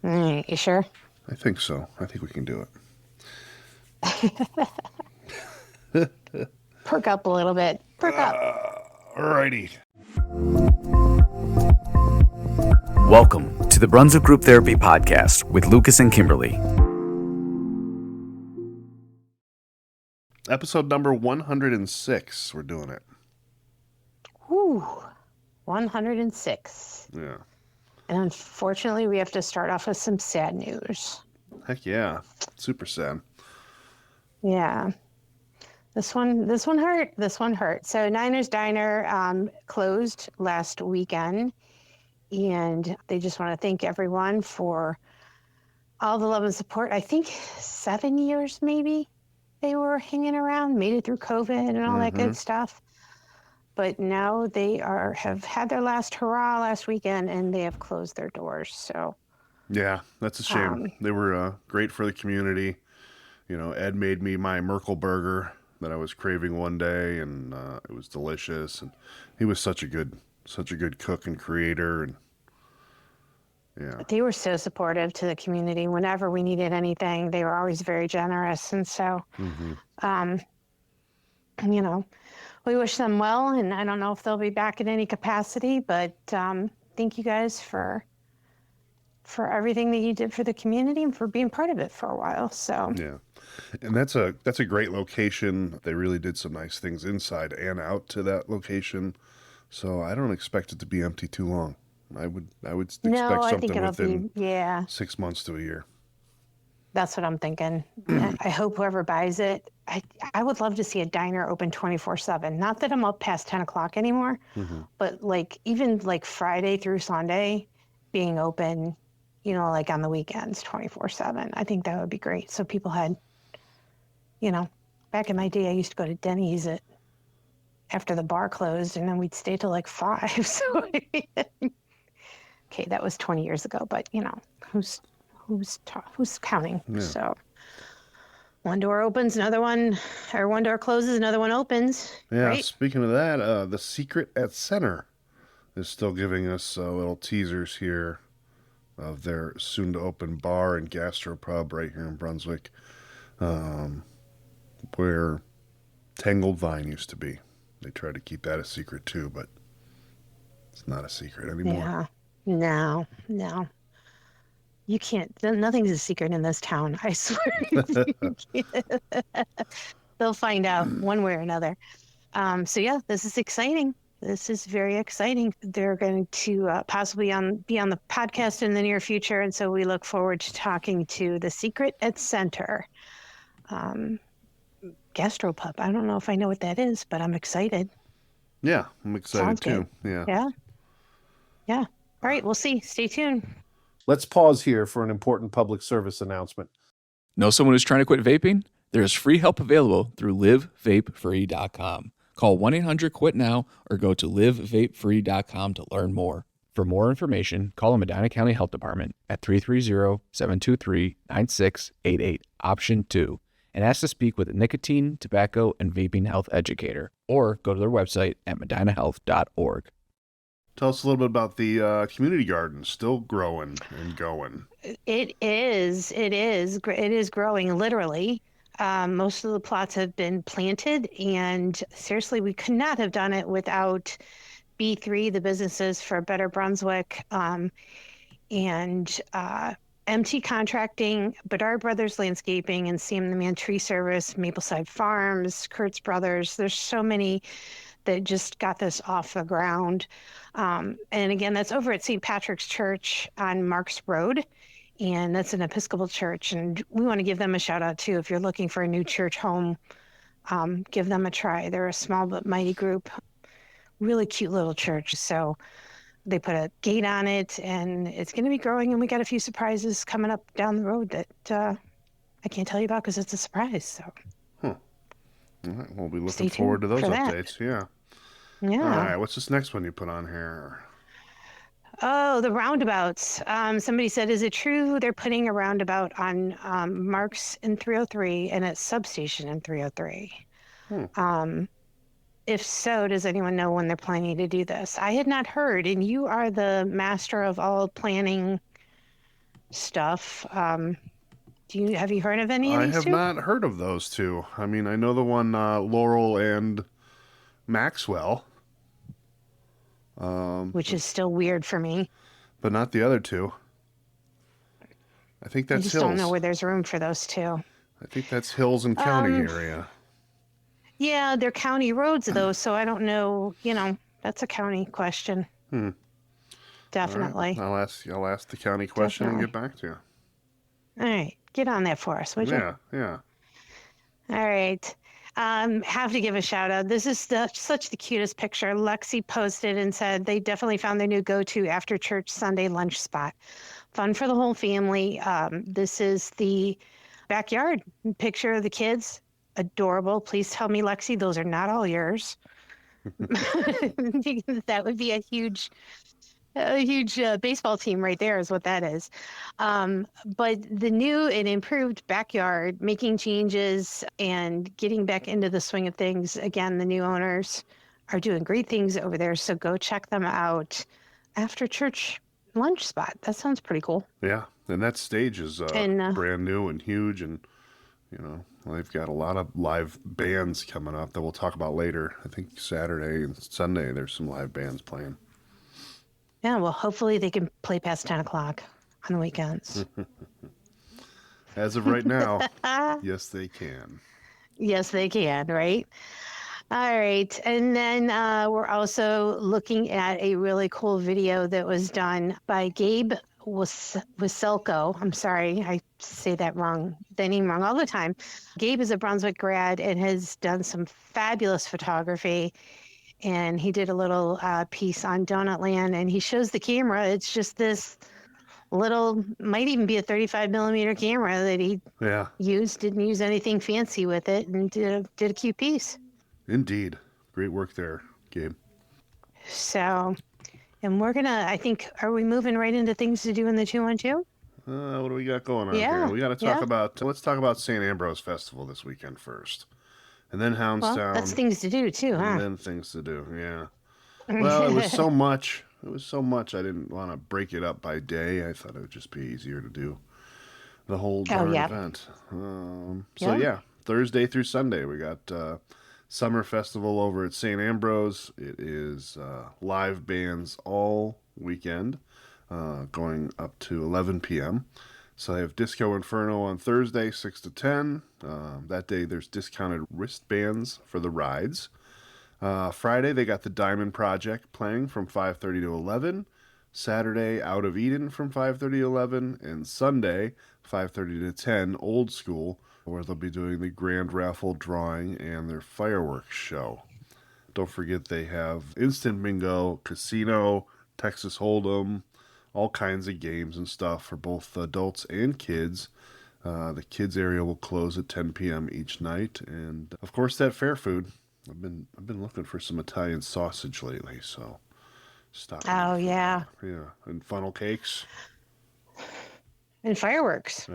You sure? I think so. I think we can do it. Perk up a little bit. Perk up. Alrighty. Welcome to the Brunswick Group Therapy podcast with Lucas and Kimberlee. Episode number 106. We're doing it. Whew. 106. Yeah. And unfortunately, we have to start off with some sad news. Heck yeah. Super sad. Yeah. This one hurt. This one hurt. So Niners Diner closed last weekend, and they just want to thank everyone for all the love and support. I think 7 years maybe they were hanging around, made it through COVID and all that good stuff. But now they have had their last hurrah last weekend, and they have closed their doors. So yeah, that's a shame. They were great for the community. You know, Ed made me my Merkel burger that I was craving one day, and it was delicious. And he was such a good cook and creator. And yeah, they were so supportive to the community. Whenever we needed anything, they were always very generous. And so, you know, we wish them well. And I don't know if they'll be back in any capacity, but thank you guys for everything that you did for the community and for being part of it for a while. So yeah. And that's a great location. They really did some nice things inside and out to that location. So I don't expect it to be empty too long. I would expect something within 6 months to a year. That's what I'm thinking. I hope whoever buys it, I would love to see a diner open 24/7. Not that I'm up past 10 o'clock anymore, but like even like Friday through Sunday being open, you know, like on the weekends 24/7. I think that would be great. So people had, you know, back in my day, I used to go to Denny's after the bar closed, and then we'd stay till like 5. So okay, that was 20 years ago, but you know, who's counting? Yeah. So one door opens, another one, or one door closes, another one opens. Yeah. Right? Speaking of that, the Secret at Center is still giving us little teasers here of their soon-to-open bar and gastropub right here in Brunswick, where Tangled Vine used to be. They try to keep that a secret too, but it's not a secret anymore. Yeah. No. You can't. Nothing's a secret in this town. I swear. They'll find out one way or another. So yeah, this is exciting. This is very exciting. They're going to possibly be on the podcast in the near future, and so we look forward to talking to the Secret at Center gastropub. I don't know if I know what that is, but I'm excited. Yeah, I'm excited Sounds too. Good. Yeah. All right, we'll see. Stay tuned. Let's pause here for an important public service announcement. Know someone who's trying to quit vaping? There is free help available through livevapefree.com. Call 1-800-QUIT-NOW or go to livevapefree.com to learn more. For more information, call the Medina County Health Department at 330-723-9688, option 2, and ask to speak with a nicotine, tobacco, and vaping health educator, or go to their website at medinahealth.org. Tell us a little bit about the community garden, still growing and going. It is growing literally. Most of the plots have been planted, and seriously, we could not have done it without B3, the Businesses for Better Brunswick, and MT Contracting, Bedard Brothers Landscaping, and Sam the Man Tree Service, Mapleside Farms, Kurtz Brothers. There's so many that just got this off the ground. And again, that's over at St. Patrick's Church on Marks Road. And that's an Episcopal church. And we want to give them a shout out too. If you're looking for a new church home, give them a try. They're a small but mighty group, really cute little church. So they put a gate on it, and it's going to be growing. And we got a few surprises coming up down the road that I can't tell you about because it's a surprise. So, All right, we'll be looking forward to those updates. Yeah. All right, what's this next one you put on here? Oh, the Roundabouts. Somebody said, is it true they're putting a roundabout on Marks in 303 and at Substation in 303? If so, does anyone know when they're planning to do this? I had not heard, and you are the master of all planning stuff. Have you heard of any of I these have two? not heard of those two. I mean, I know the one Laurel and Maxwell, Which is still weird for me. but not the other two. I think I that's just don't know Hills. where there's room for those two. I think that's Hills and County Um, area. yeah, they're county roads though, so I don't know, that's a county question. All right, Definitely. I'll ask the county question and Definitely. get back to you. All right, get on that for us, would you? Yeah. All right. Have to give a shout out. This is such the cutest picture. Lexi posted and said they definitely found their new go-to after church Sunday lunch spot. Fun for the whole family. This is the backyard picture of the kids. Adorable. Please tell me, Lexi, those are not all yours. That would be a huge baseball team right there is what that is. But the new and improved backyard, making changes and getting back into the swing of things. Again, the new owners are doing great things over there. So go check them out after church lunch spot. That sounds pretty cool. Yeah, and that stage is And brand new and huge, and they've got a lot of live bands coming up that we'll talk about later. I think Saturday and Sunday there's some live bands playing. yeah, well, hopefully they can play past 10 o'clock on the weekends. As of right now, yes, they can. Yes, they can, right? All right. And then we're also looking at a really cool video that was done by Gabe Wasilko. I'm sorry, I say that name wrong all the time. Gabe is a Brunswick grad and has done some fabulous photography. And he did a little piece on Donut Land, and he shows the camera. It's just this little, might even be a 35 millimeter camera that he used. Didn't use anything fancy with it, and did a cute piece. Indeed. Great work there, Gabe. So, and we're gonna, I think, are we moving right into things to do in the 212? What do we got going on here? We got to talk about, let's talk about St. Ambrose Festival this weekend first. And then Houndstown. Well, that's things to do too, huh? And then things to do, yeah. Well, it was so much. I didn't want to break it up by day. I thought it would just be easier to do the whole event. Thursday through Sunday we got Summer Festival over at St. Ambrose. It is live bands all weekend, going up to 11 p.m. So they have Disco Inferno on Thursday, 6 to 10. That day there's discounted wristbands for the rides. Friday they got the Diamond Project playing from 5:30 to 11. Saturday, Out of Eden from 5:30 to 11. And Sunday, 5:30 to 10, Old School, where they'll be doing the grand raffle drawing and their fireworks show. Don't forget they have Instant Bingo, Casino, Texas Hold'em, all kinds of games and stuff for both adults and kids. The kids area will close at 10 p.m. each night, and of course that fair food. I've been looking for some Italian sausage lately, so stop. Oh yeah. Yeah, and funnel cakes and fireworks.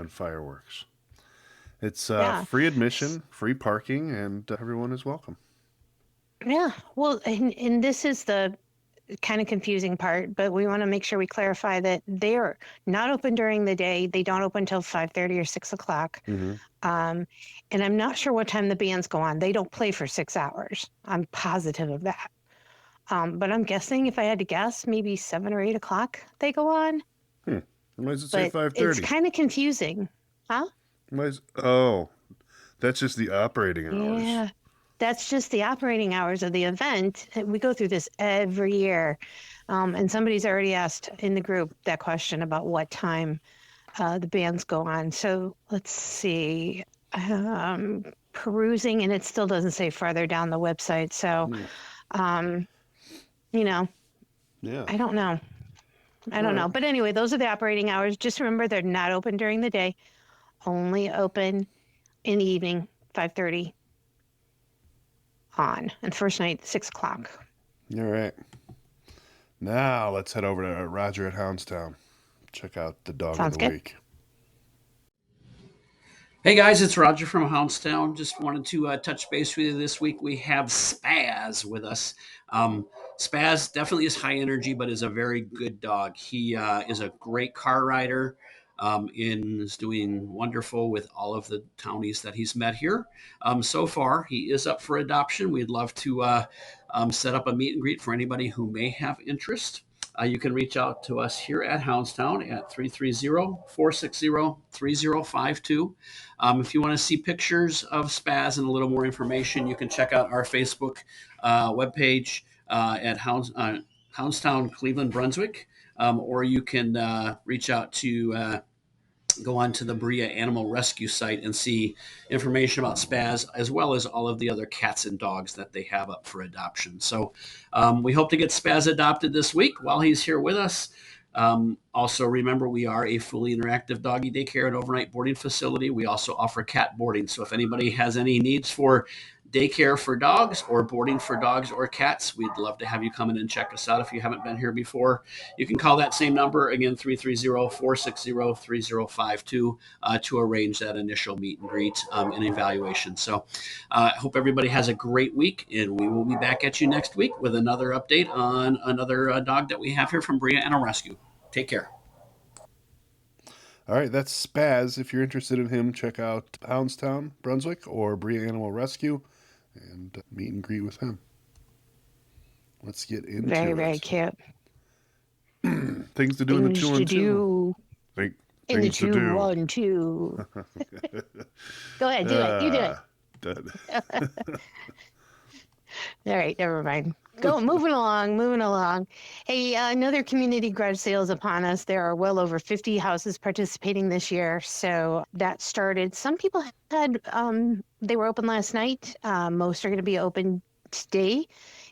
It's free admission, free parking, and everyone is welcome. Yeah. Well, and this is the kind of confusing part, but we want to make sure we clarify that they're not open during the day. They don't open until 5:30 or 6 o'clock. Mm-hmm. And I'm not sure what time the bands go on. They don't play for 6 hours. I'm positive of that. But I'm guessing, if I had to guess, maybe 7 or 8 o'clock they go on. Why does it say 5:30? It's kind of confusing. Huh? That's just the operating hours. Yeah. That's just the operating hours of the event. We go through this every year. And somebody's already asked in the group that question about what time the bands go on. So let's see. Perusing, and it still doesn't say farther down the website. So, Yeah. I don't know. But anyway, those are the operating hours. Just remember, they're not open during the day. Only open in the evening, 5:30 on. And first night, 6 o'clock. All right. Now let's head over to Roger at Houndstown. Check out the dog of the week. Hey guys, it's Roger from Houndstown. Just wanted to touch base with you this week. We have Spaz with us. Spaz definitely is high energy, but is a very good dog. He is a great car rider. is doing wonderful with all of the townies that he's met here. So far, he is up for adoption. We'd love to set up a meet and greet for anybody who may have interest. You can reach out to us here at Houndstown at 330-460-3052. If you want to see pictures of Spaz and a little more information, you can check out our Facebook webpage at Houndstown, Cleveland, Brunswick, or you can reach out to go on to the Bria Animal Rescue site and see information about Spaz, as well as all of the other cats and dogs that they have up for adoption. So we hope to get Spaz adopted this week while he's here with us. Also, remember, we are a fully interactive doggy daycare and overnight boarding facility. We also offer cat boarding. So if anybody has any needs for daycare for dogs or boarding for dogs or cats, we'd love to have you come in and check us out. If you haven't been here before, you can call that same number, again, 330-460-3052, to arrange that initial meet and greet and evaluation. So I hope everybody has a great week, and we will be back at you next week with another update on another dog that we have here from Bria Animal Rescue. Take care. All right, that's Spaz. If you're interested in him, check out Houndstown, Brunswick, or Bria Animal Rescue, and meet and greet with him. Let's get into Very, it. very cute. Things to do in the 2 on 2. In the Things to 2 do. on 2. Go ahead, do it. You do it. Dead. All right, never mind. Moving along. Hey, another community garage sale is upon us. There are well over 50 houses participating this year. So that started. Some people had, they were open last night. Most are going to be open today.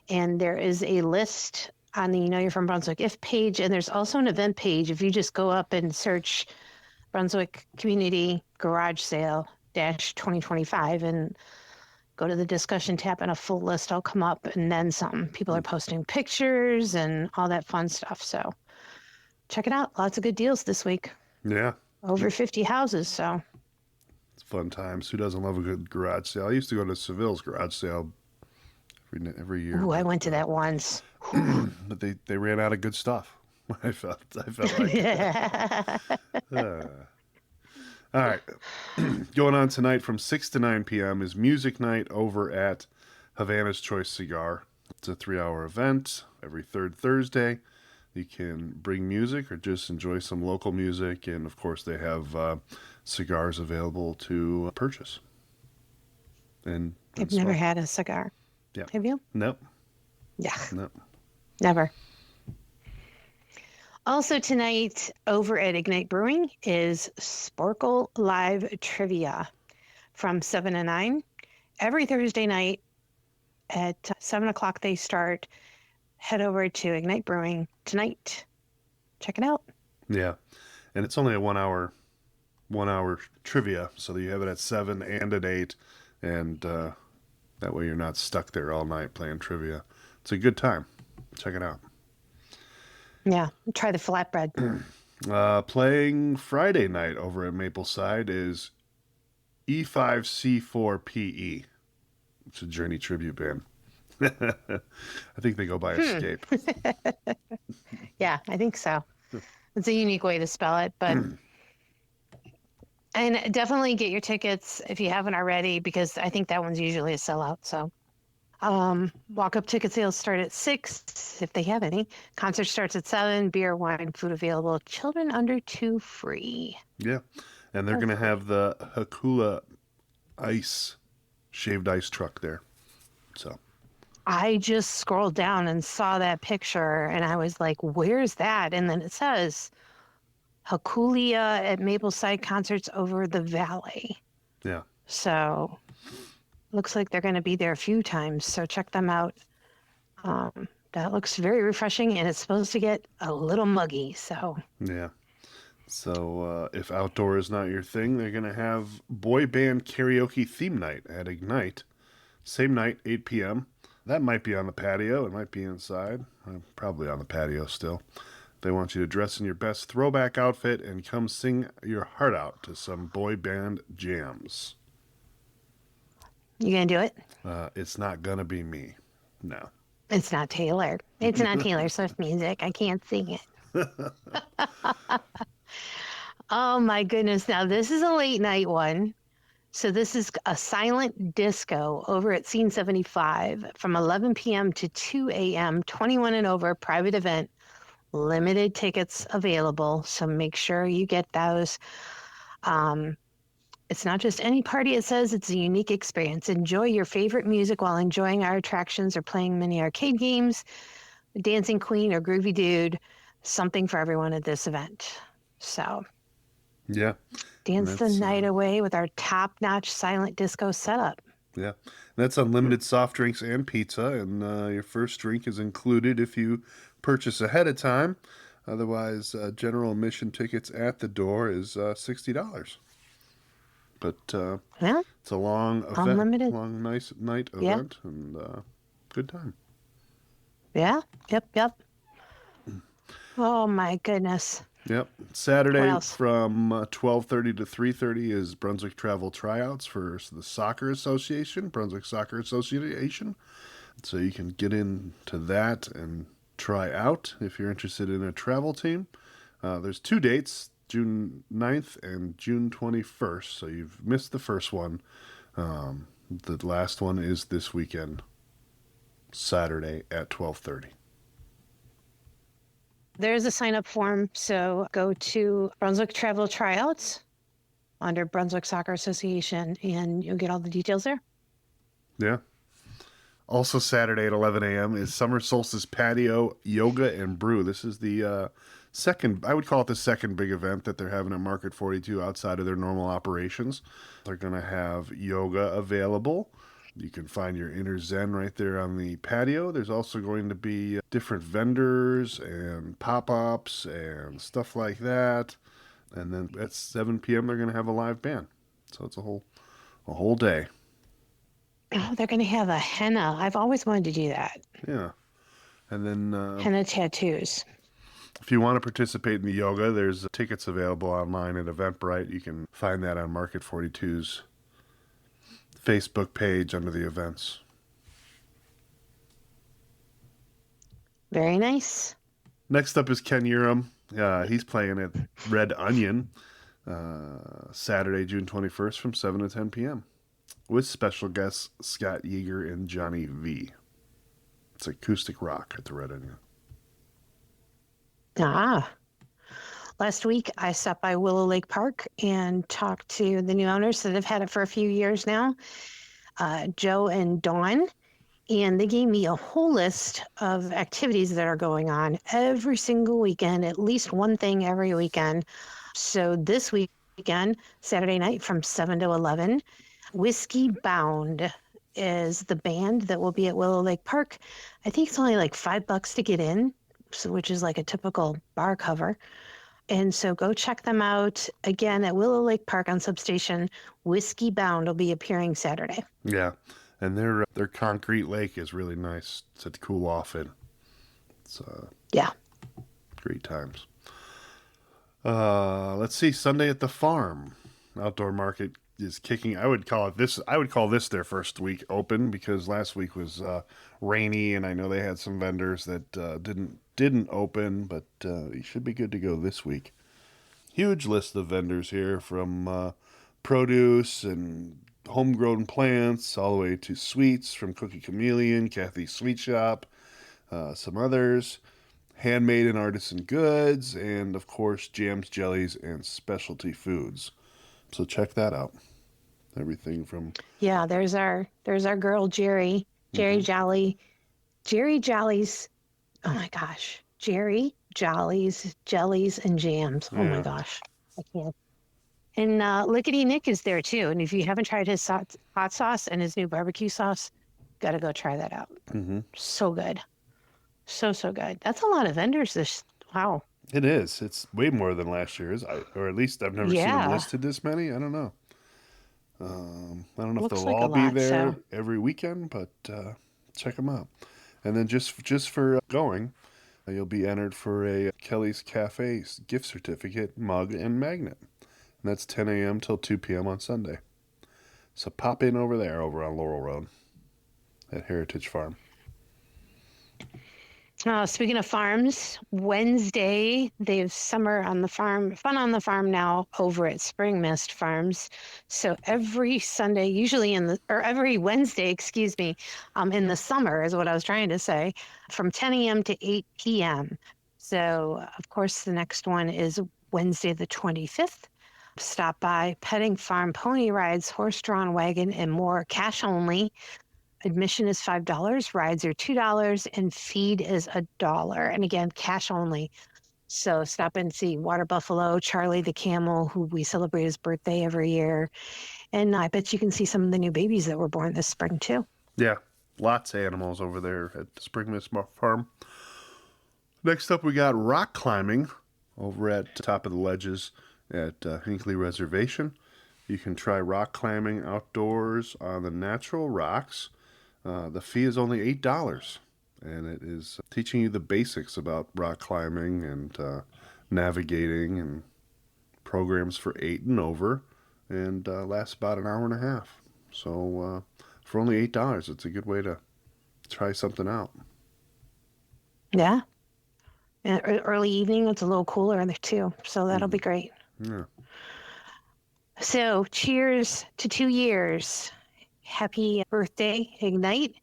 And there is a list on the You're from Brunswick If page. And there's also an event page. If you just go up and search Brunswick Community Garage Sale -2025 and go to the discussion tab, and a full list will come up, and then some. People are posting pictures and all that fun stuff. So check it out. Lots of good deals this week. Yeah. Over 50 houses. So It's fun times. Who doesn't love a good garage sale? I used to go to Seville's garage sale every year. I went to that once. But they ran out of good stuff. I felt like. All right. Going on tonight from 6 to 9 p.m. is music night over at Havana's Choice Cigar. It's a 3-hour event every third Thursday. You can bring music or just enjoy some local music. And, of course, they have cigars available to purchase. And I've never had a cigar. Yeah. Have you? Nope. Yeah. Nope. Never. Also tonight over at Ignite Brewing is Sporkle Live Trivia from 7 to 9. Every Thursday night at 7 o'clock they start. Head over to Ignite Brewing tonight. Check it out. Yeah. And it's only a 1 hour trivia, so you have it at 7 and at 8, and that way you're not stuck there all night playing trivia. It's a good time. Check it out. Yeah, try the flatbread. Playing Friday night over at Mapleside is E5C4PE. It's a Journey tribute band. I think they go by Escape. Yeah, I think so. It's a unique way to spell it, but and definitely get your tickets if you haven't already, because I think that one's usually a sellout. So walk-up ticket sales start at 6 if they have any. Concert starts at 7. Beer, wine, food available. Children under 2 free. Yeah, and they're going to have the Hakula shaved ice truck there. So I just scrolled down and saw that picture, and I was like, where's that? And then it says Hakulia at Mapleside Concerts over the Valley. yeah. So looks like they're going to be there a few times, so check them out. That looks very refreshing, and it's supposed to get a little muggy. So Yeah. So if outdoor is not your thing, they're going to have boy band karaoke theme night at Ignite. Same night, 8 p.m. That might be on the patio. It might be inside. Probably on the patio still. They want you to dress in your best throwback outfit and come sing your heart out to some boy band jams. you going to do it? It's not going to be me. No. It's not Taylor. It's not Taylor Swift music. I can't sing it. Oh my goodness. Now, this is a late night one. So this is a silent disco over at Scene 75 from 11 p.m. to 2 a.m., 21 and over, private event, limited tickets available. So make sure you get those. Um, it's not just any party, it says it's a unique experience. Enjoy your favorite music while enjoying our attractions or playing mini arcade games, Dancing Queen or Groovy Dude, something for everyone at this event. So Yeah. And dance the that's night away with our top-notch silent disco setup. yeah. That's unlimited soft drinks and pizza, and your first drink is included if you purchase ahead of time. Otherwise, general admission tickets at the door is $60. But Yeah, it's a long event, unlimited. long nice night Yeah, event, and good time. yeah, yep. Oh my goodness. Yep. What Saturday else? from 12:30 to 3:30 is Brunswick Travel Tryouts for the Soccer Association, Brunswick Soccer Association. So you can get into that and try out if you're interested in a travel team. There's 2 dates, June 9th and June 21st. So you've missed the first one. The last one is this weekend, Saturday at 12:30. There's a sign up form. So go to Brunswick Travel Tryouts under Brunswick Soccer Association and you'll get all the details there. Yeah. Also Saturday at 11 a.m. is Summer Solstice Patio Yoga and Brew. This is the second, I would call it the second big event that they're having at Market 42 outside of their normal operations. They're going to have yoga available. You can find your inner zen right there on the patio. There's also going to be different vendors and pop-ups and stuff like that. And then at 7 p.m. they're going to have a live band. So it's a whole day. Oh, they're going to have a henna. I've always wanted to do that. Yeah. And then Henna tattoos. if you want to participate in the yoga, there's tickets available online at Eventbrite. You can find that on Market 42's Facebook page under the events. Very nice. Next up is Ken Urim. He's playing at Red Onion Saturday, June 21st from 7 to 10 p.m. with special guests Scott Yeager and Johnny V. It's acoustic rock at the Red Onion. Last week I stopped by Willow Lake Park and talked to the new owners that have had it for a few years now, Joe and Dawn, and they gave me a whole list of activities that are going on every single weekend, at least one thing every weekend. So this weekend, Saturday night from 7 to 11, Whiskey Bound is the band that will be at Willow Lake Park. I think it's only like $5 to get in, so, which is like a typical bar cover. And so go check them out again at Willow Lake Park on Substation. Whiskey Bound will be appearing Saturday. Yeah, and their concrete lake is really nice to cool off in. It's Yeah. great times. Let's see, Sunday at the Farm outdoor market is kicking. I would call this their first week open because last week was rainy, and I know they had some vendors that didn't open, but you should be good to go this week. Huge list of vendors here, from produce and homegrown plants all the way to sweets from Cookie Chameleon, Kathy's Sweet Shop, some others, handmade and artisan goods, and of course jams, jellies, and specialty foods. So check that out. Everything from There's our girl Jerry Jolly, Jerry Jolly's. Oh my gosh, Jerry Jolly's jellies and jams. Oh my gosh, I can't. And Lickety Nick is there too. And if you haven't tried his hot sauce and his new barbecue sauce, gotta go try that out. So good, so good. That's a lot of vendors. Wow. It is. It's way more than last year's, or at least I've never seen them listed this many. I don't know. I don't know if Looks they'll like a all be lot, there so. every weekend, but check them out. And then just for going, you'll be entered for a Kelly's Cafe gift certificate, mug, and magnet. And that's 10 a.m. till 2 p.m. on Sunday. So pop in over there, over on Laurel Road at Heritage Farm. Speaking of farms, Wednesday, they have summer on the farm, fun on the farm now over at Spring Mist Farms. So every Sunday, usually or every Wednesday, excuse me, in the summer is what I was trying to say, from 10 a.m. to 8 p.m. So, of course, the next one is Wednesday, the 25th. Stop by Petting Farm, pony rides, horse-drawn wagon, and more, cash only. Admission is $5, rides are $2, and feed is $1. And again, cash only. So stop and see Water Buffalo, Charlie the camel, who we celebrate his birthday every year. And I bet you can see some of the new babies that were born this spring too. Yeah, lots of animals over there at the Spring Mist Farm. Next up, we got rock climbing over at the top of the ledges at Hinckley Reservation. You can try rock climbing outdoors on the natural rocks. The fee is only $8, and it is teaching you the basics about rock climbing and navigating, and programs for 8 and over, and lasts about an hour and a half. So for only $8, it's a good way to try something out. Yeah. And early evening, it's a little cooler there too, so that'll be great. Yeah. So cheers to 2 years. Happy birthday, Ignite.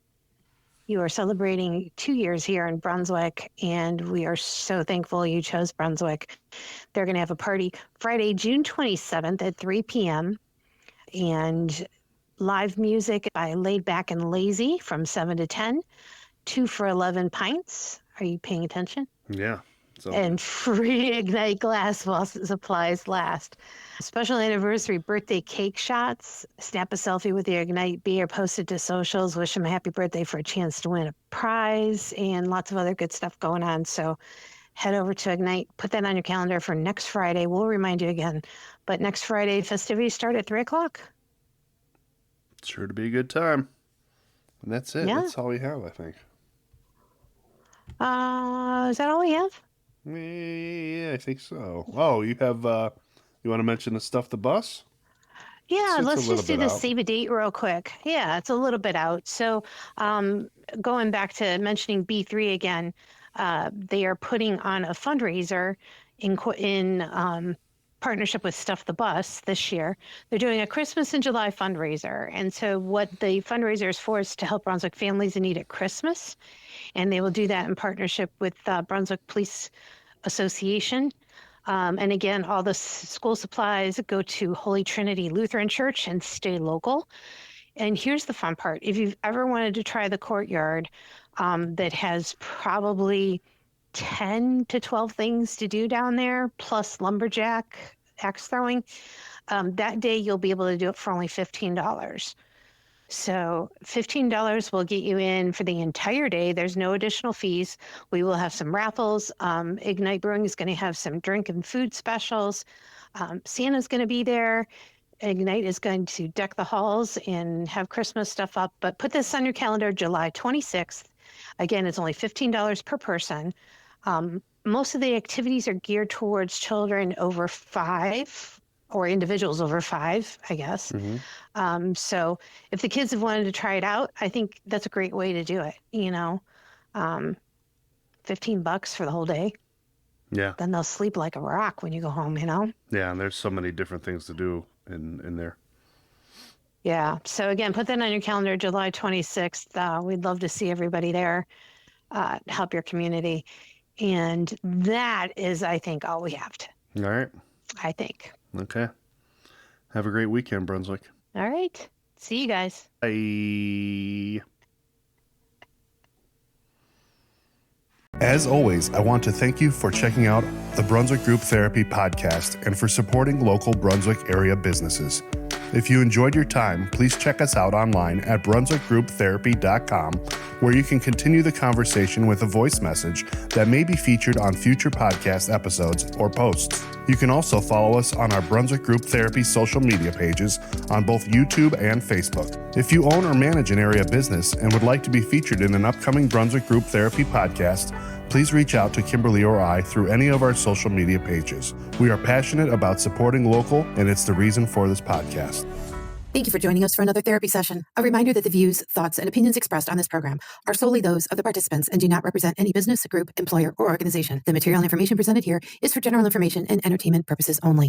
You are celebrating 2 years here in Brunswick, and we are so thankful you chose Brunswick. They're going to have a party Friday, June 27th at 3 p.m. and live music by Laid Back and Lazy from 7 to 10, 2 for 11 pints. Are you paying attention? Yeah. So. And free Ignite glass while supplies last. Special anniversary birthday cake shots. Snap a selfie with your Ignite beer, post it to socials, wish them a happy birthday for a chance to win a prize, and lots of other good stuff going on. So head over to Ignite, put that on your calendar for next Friday. We'll remind you again. But next Friday, festivities start at 3 o'clock. It's sure to be a good time. And that's it. Yeah. That's all we have, I think. Is that all we have? Yeah, I think so. Oh, you have, you want to mention the Stuff the Bus? Yeah, It's let's a little just do bit the out. save a date real quick. Yeah, it's a little bit out. So going back to mentioning B3 again, they are putting on a fundraiser in partnership with Stuff the Bus this year. They're doing a Christmas in July fundraiser. And so what the fundraiser is for is to help Brunswick families in need at Christmas. And they will do that in partnership with Brunswick Police Association. And again, all the school supplies go to Holy Trinity Lutheran Church and stay local. And here's the fun part. If you've ever wanted to try the courtyard that has probably 10 to 12 things to do down there, plus lumberjack, axe throwing, that day you'll be able to do it for only $15. So $15 will get you in for the entire day. There's no additional fees. We will have some raffles. Ignite Brewing is going to have some drink and food specials. Santa's going to be there. Ignite is going to deck the halls and have Christmas stuff up. But put this on your calendar, July 26th. Again, it's only $15 per person. Most of the activities are geared towards children over 5 or individuals over 5, I guess. Mm-hmm. So if the kids have wanted to try it out, I think that's a great way to do it. You know, $15 for the whole day. Yeah. Then they'll sleep like a rock when you go home, you know? Yeah, and there's so many different things to do in there. Yeah. So again, put that on your calendar, July 26th. We'd love to see everybody there, help your community. And that is, I think, all we have to. All right. I think. Okay. Have a great weekend, Brunswick. All right. See you guys. Bye. As always, I want to thank you for checking out the Brunswick Group Therapy podcast and for supporting local Brunswick area businesses. If you enjoyed your time, please check us out online at brunswickgrouptherapy.com, where you can continue the conversation with a voice message that may be featured on future podcast episodes or posts. You can also follow us on our Brunswick Group Therapy social media pages on both YouTube and Facebook. If you own or manage an area business and would like to be featured in an upcoming Brunswick Group Therapy podcast, please reach out to Kimberlee or I through any of our social media pages. We are passionate about supporting local, and it's the reason for this podcast. Thank you for joining us for another therapy session. A reminder that the views, thoughts, and opinions expressed on this program are solely those of the participants and do not represent any business, group, employer, or organization. The material and information presented here is for general information and entertainment purposes only.